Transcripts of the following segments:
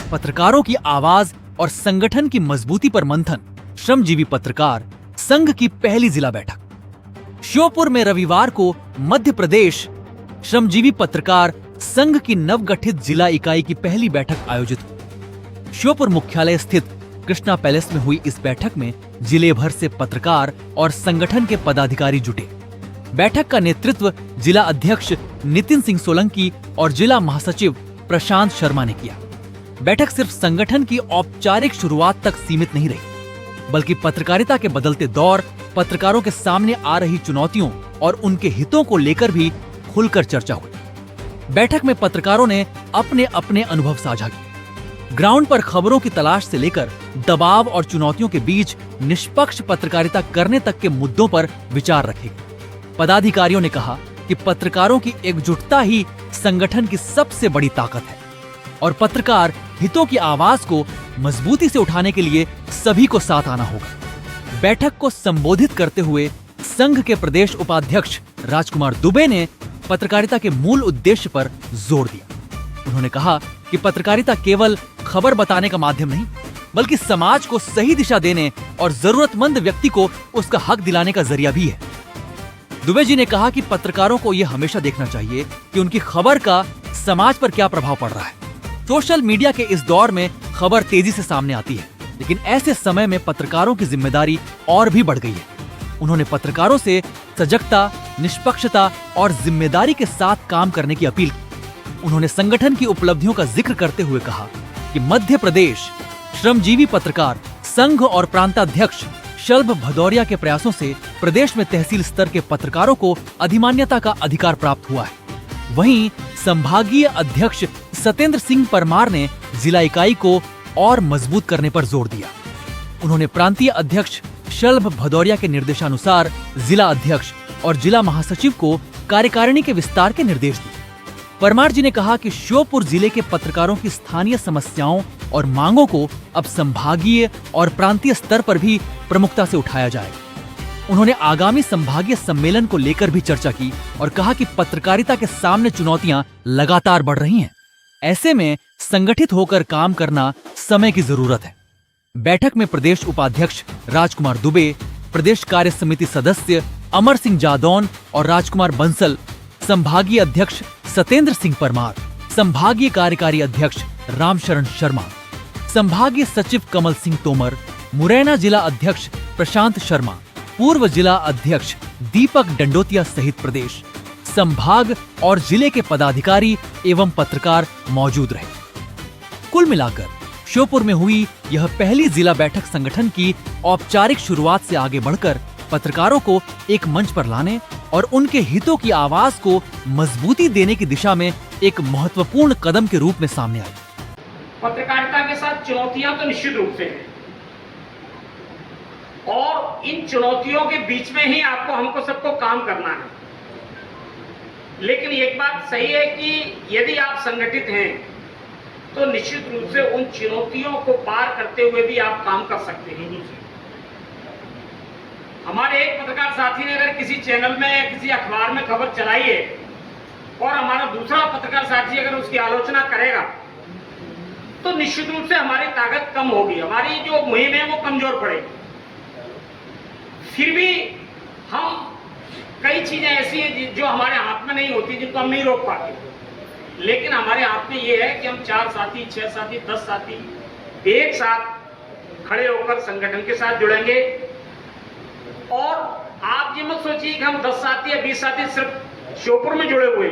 पत्रकारों की आवाज और संगठन की मजबूती पर मंथन, श्रमजीवी पत्रकार संघ की पहली जिला बैठक। श्योपुर में रविवार को मध्य प्रदेश श्रमजीवी पत्रकार संघ की नवगठित जिला इकाई की पहली बैठक आयोजित हुई। श्योपुर मुख्यालय स्थित कृष्णा पैलेस में हुई इस बैठक में जिले भर से पत्रकार और संगठन के पदाधिकारी जुटे। बैठक का नेतृत्व जिला अध्यक्ष नितिन सिंह सोलंकी और जिला महासचिव प्रशांत शर्मा ने किया। बैठक सिर्फ संगठन की औपचारिक शुरुआत तक सीमित नहीं रही, बल्कि पत्रकारिता के बदलते दौर, पत्रकारों के सामने आ रही चुनौतियों और उनके हितों को लेकर भी खुलकर चर्चा हुई। बैठक में पत्रकारों ने अपने अपने अनुभव साझा किए। ग्राउंड पर खबरों की तलाश से लेकर दबाव और चुनौतियों के बीच निष्पक्ष पत्रकारिता करने तक के मुद्दों पर विचार रखे गए। पदाधिकारियों ने कहा कि पत्रकारों की एकजुटता ही संगठन की सबसे बड़ी ताकत है और पत्रकार हितों की आवाज को मजबूती से उठाने के लिए सभी को साथ आना होगा। बैठक को संबोधित करते हुए संघ के प्रदेश उपाध्यक्ष राजकुमार दुबे ने पत्रकारिता के मूल उद्देश्य पर जोर दिया। उन्होंने कहा कि पत्रकारिता केवल खबर बताने का माध्यम नहीं, बल्कि समाज को सही दिशा देने और जरूरतमंद व्यक्ति को उसका हक दिलाने का जरिया भी है। दुबे जी ने कहा कि पत्रकारों को यह हमेशा देखना चाहिए कि उनकी खबर का समाज पर क्या प्रभाव पड़ रहा है। सोशल मीडिया के इस दौर में खबर तेजी से सामने आती है, लेकिन ऐसे समय में पत्रकारों की जिम्मेदारी और भी बढ़ गई है। उन्होंने पत्रकारों से सजगता, निष्पक्षता और जिम्मेदारी के साथ काम करने की अपील की। उन्होंने संगठन की उपलब्धियों का जिक्र करते हुए कहा कि मध्य प्रदेश श्रमजीवी पत्रकार संघ और प्रांताध्यक्ष शलभ भदौरिया के प्रयासों से प्रदेश में तहसील स्तर के पत्रकारों को अधिमान्यता का अधिकार प्राप्त हुआ है। वहीं संभागीय अध्यक्ष सतेंद्र सिंह परमार ने जिला इकाई को और मजबूत करने पर जोर दिया। उन्होंने प्रांतीय अध्यक्ष शलभ भदौरिया के निर्देशानुसार जिला अध्यक्ष और जिला महासचिव को कार्यकारिणी के विस्तार के निर्देश दिए। परमार जी ने कहा कि श्योपुर जिले के पत्रकारों की स्थानीय समस्याओं और मांगों को अब संभागीय और प्रांतीय स्तर पर भी प्रमुखता से उठाया जाएगा। उन्होंने आगामी संभागीय सम्मेलन को लेकर भी चर्चा की और कहा कि पत्रकारिता के सामने चुनौतियां लगातार बढ़ रही हैं। ऐसे में संगठित होकर काम करना समय की जरूरत है। बैठक में प्रदेश उपाध्यक्ष राजकुमार दुबे, प्रदेश कार्य समिति सदस्य अमर सिंह जादौन और राजकुमार बंसल, संभागीय अध्यक्ष सतेंद्र सिंह परमार, संभागीय कार्यकारी अध्यक्ष रामशरण शर्मा, संभागीय सचिव कमल सिंह तोमर, मुरैना जिला अध्यक्ष प्रशांत शर्मा, पूर्व जिला अध्यक्ष दीपक डंडोतिया सहित प्रदेश, संभाग और जिले के पदाधिकारी एवं पत्रकार मौजूद रहे। कुल मिलाकर श्योपुर में हुई यह पहली जिला बैठक संगठन की औपचारिक शुरुआत से आगे बढ़कर पत्रकारों को एक मंच पर लाने और उनके हितों की आवाज को मजबूती देने की दिशा में एक महत्वपूर्ण कदम के रूप में सामने आई। पत्रकारिता के साथ चुनौतियां तो निश्चित रूप से हैं और इन चुनौतियों के बीच में ही आपको हमको सबको काम करना है। लेकिन एक बात सही है कि यदि आप संगठित हैं तो निश्चित रूप से उन चुनौतियों को पार करते हुए भी आप काम कर सकते हैं। हमारे एक पत्रकार साथी ने अगर किसी चैनल में या किसी अखबार में खबर चलाई है और हमारा दूसरा पत्रकार साथी अगर उसकी आलोचना करेगा तो निश्चित रूप से हमारी ताकत कम होगी, हमारी जो मुहिम है वो कमजोर पड़ेगी। फिर भी हम कई चीजें ऐसी हैं जो हमारे हाथ में नहीं होती, जिनको हम नहीं रोक पाते, लेकिन हमारे हाथ में ये है कि हम 4 साथी, 6 साथी, 10 साथी एक साथ खड़े होकर संगठन के साथ जुड़ेंगे। और आप ये मत सोचिए कि हम 10 साथी या 20 साथी सिर्फ श्योपुर में जुड़े हुए,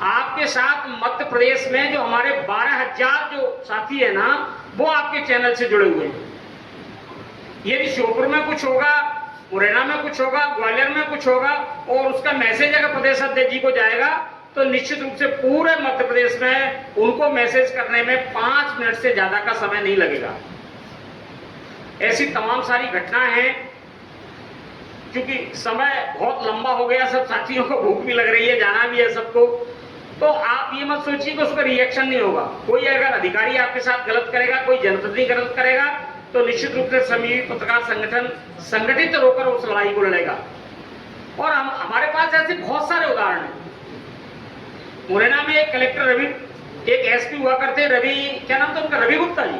आपके साथ मध्य प्रदेश में जो हमारे 12,000 जो साथी है ना, वो आपके चैनल से जुड़े हुए हैं। यदि श्योपुर में कुछ होगा, मुरैना में कुछ होगा, ग्वालियर में कुछ होगा और उसका मैसेज अगर प्रदेश अध्यक्ष जी को जाएगा तो निश्चित रूप से पूरे मध्य प्रदेश में उनको मैसेज करने में 5 मिनट से ज्यादा का समय नहीं लगेगा। ऐसी तमाम सारी घटनाएं हैं। क्योंकि समय बहुत लंबा हो गया, सब साथियों को भूख भी लग रही है, जाना भी है सबको, तो आप ये मत सोचिए कि उसका रिएक्शन नहीं होगा। कोई अगर अधिकारी आपके साथ गलत करेगा, कोई जनप्रतिनिधि गलत करेगा, तो निश्चित रूप से सभी पत्रकार संगठन संगठित होकर उस लड़ाई को लड़ेगा। और हमारे पास ऐसे बहुत सारे उदाहरण हैं। मुरैना में एक कलेक्टर एक एसपी हुआ करते रवि, क्या नाम था उनका, रवि गुप्ता जी।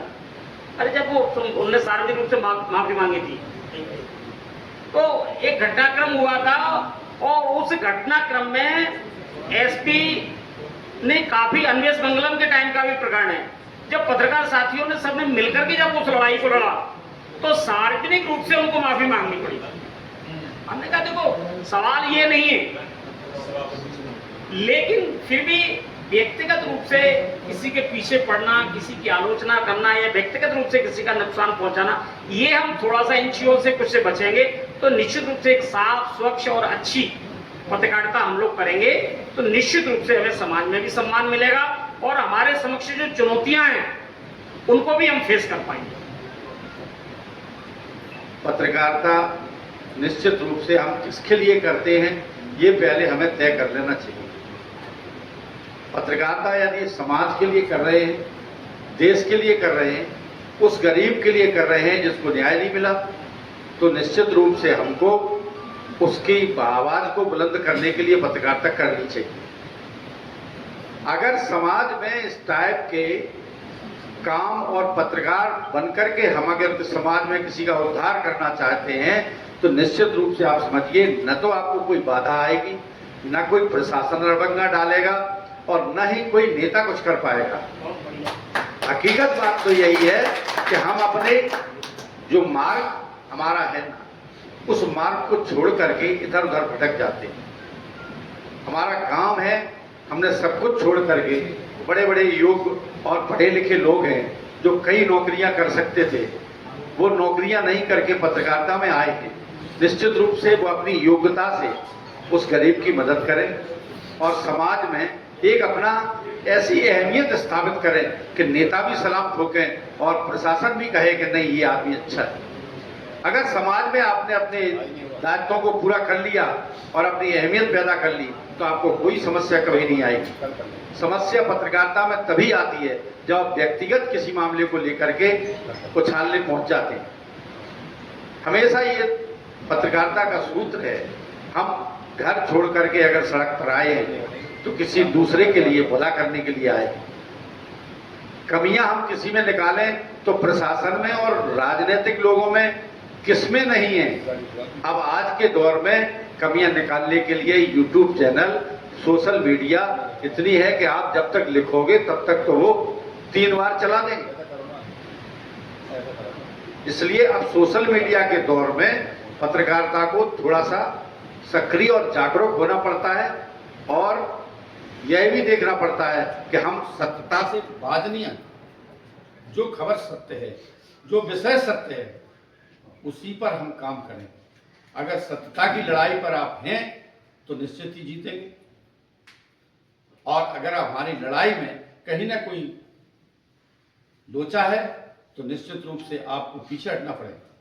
अरे जब वो उन्होंने सार्वजनिक रूप से माफी मांगी थी, तो एक घटनाक्रम हुआ था और उस घटनाक्रम में एसपी ने काफी अन्वेष मंगलम के टाइम का भी प्रकरण है, जब पत्रकार साथियों ने सबने मिलकर के जब उस लड़ाई को लड़ा तो सार्वजनिक रूप से उनको माफी मांगनी पड़ी। हमने कहा देखो सवाल ये नहीं है, लेकिन फिर भी व्यक्तिगत रूप से किसी के पीछे पड़ना, किसी की आलोचना करना या व्यक्तिगत रूप से किसी का नुकसान पहुंचाना, ये हम थोड़ा सा इन चीजों से कुछ से बचेंगे तो निश्चित रूप से एक साफ, स्वच्छ और अच्छी पत्रकारिता हम लोग करेंगे तो निश्चित रूप से हमें समाज में भी सम्मान मिलेगा और हमारे समक्ष जो चुनौतियां हैं उनको भी हम फेस कर पाएंगे। पत्रकारिता निश्चित रूप से हम किसके लिए करते हैं ये पहले हमें तय कर लेना चाहिए। पत्रकारिता यदि समाज के लिए कर रहे हैं, देश के लिए कर रहे हैं, उस गरीब के लिए कर रहे हैं जिसको न्याय नहीं मिला, तो निश्चित रूप से हमको उसकी आवाज को बुलंद करने के लिए पत्रकारिता करनी चाहिए। अगर समाज में इस टाइप के काम और पत्रकार बनकर के हम अगर समाज में किसी का उद्धार करना चाहते हैं तो निश्चित रूप से आप समझिए न तो आपको कोई बाधा आएगी, न कोई प्रशासन रड़बंगा डालेगा और न ही कोई नेता कुछ कर पाएगा। हकीकत बात तो यही है कि हम अपने जो मार्ग हमारा है ना, उस मार्ग को छोड़ करके इधर उधर भटक जाते हैं। हमारा काम है, हमने सब कुछ छोड़ करके, बड़े बड़े योग्य और पढ़े लिखे लोग हैं जो कई नौकरियां कर सकते थे, वो नौकरियां नहीं करके पत्रकारिता में आए हैं। निश्चित रूप से वो अपनी योग्यता से उस गरीब की मदद करें और समाज में एक अपना ऐसी अहमियत स्थापित करें कि नेता भी सलाम ठोकें और प्रशासन भी कहे कि नहीं ये आदमी अच्छा है। अगर समाज में आपने अपने दायित्वों को पूरा कर लिया और अपनी अहमियत पैदा कर ली तो आपको कोई समस्या कभी नहीं आएगी। समस्या पत्रकारिता में तभी आती है जब आप व्यक्तिगत किसी मामले को लेकर के उछालने पहुंच जाते हैं। हमेशा ये पत्रकारिता का सूत्र है, हम घर छोड़ करके अगर सड़क पर आए हैं तो किसी दूसरे के लिए भला करने के लिए आए। कमियां हम किसी में निकालें तो प्रशासन में और राजनीतिक लोगों में किसमें नहीं है। अब आज के दौर में कमियां निकालने के लिए यूट्यूब चैनल, सोशल मीडिया इतनी है कि आप जब तक लिखोगे तब तक तो वो 3 बार चला देंगे। इसलिए अब सोशल मीडिया के दौर में पत्रकारिता को थोड़ा सा सक्रिय और जागरूक होना पड़ता है और यह भी देखना पड़ता है कि हम सत्यता से बाज नहीं आए। जो खबर सत्य है, जो विषय सत्य है, उसी पर हम काम करें। अगर सत्यता की लड़ाई पर आप हैं तो निश्चित ही जीतेंगे और अगर हमारी लड़ाई में कहीं ना कोई लोचा है तो निश्चित रूप से आपको पीछे हटना पड़ेगा।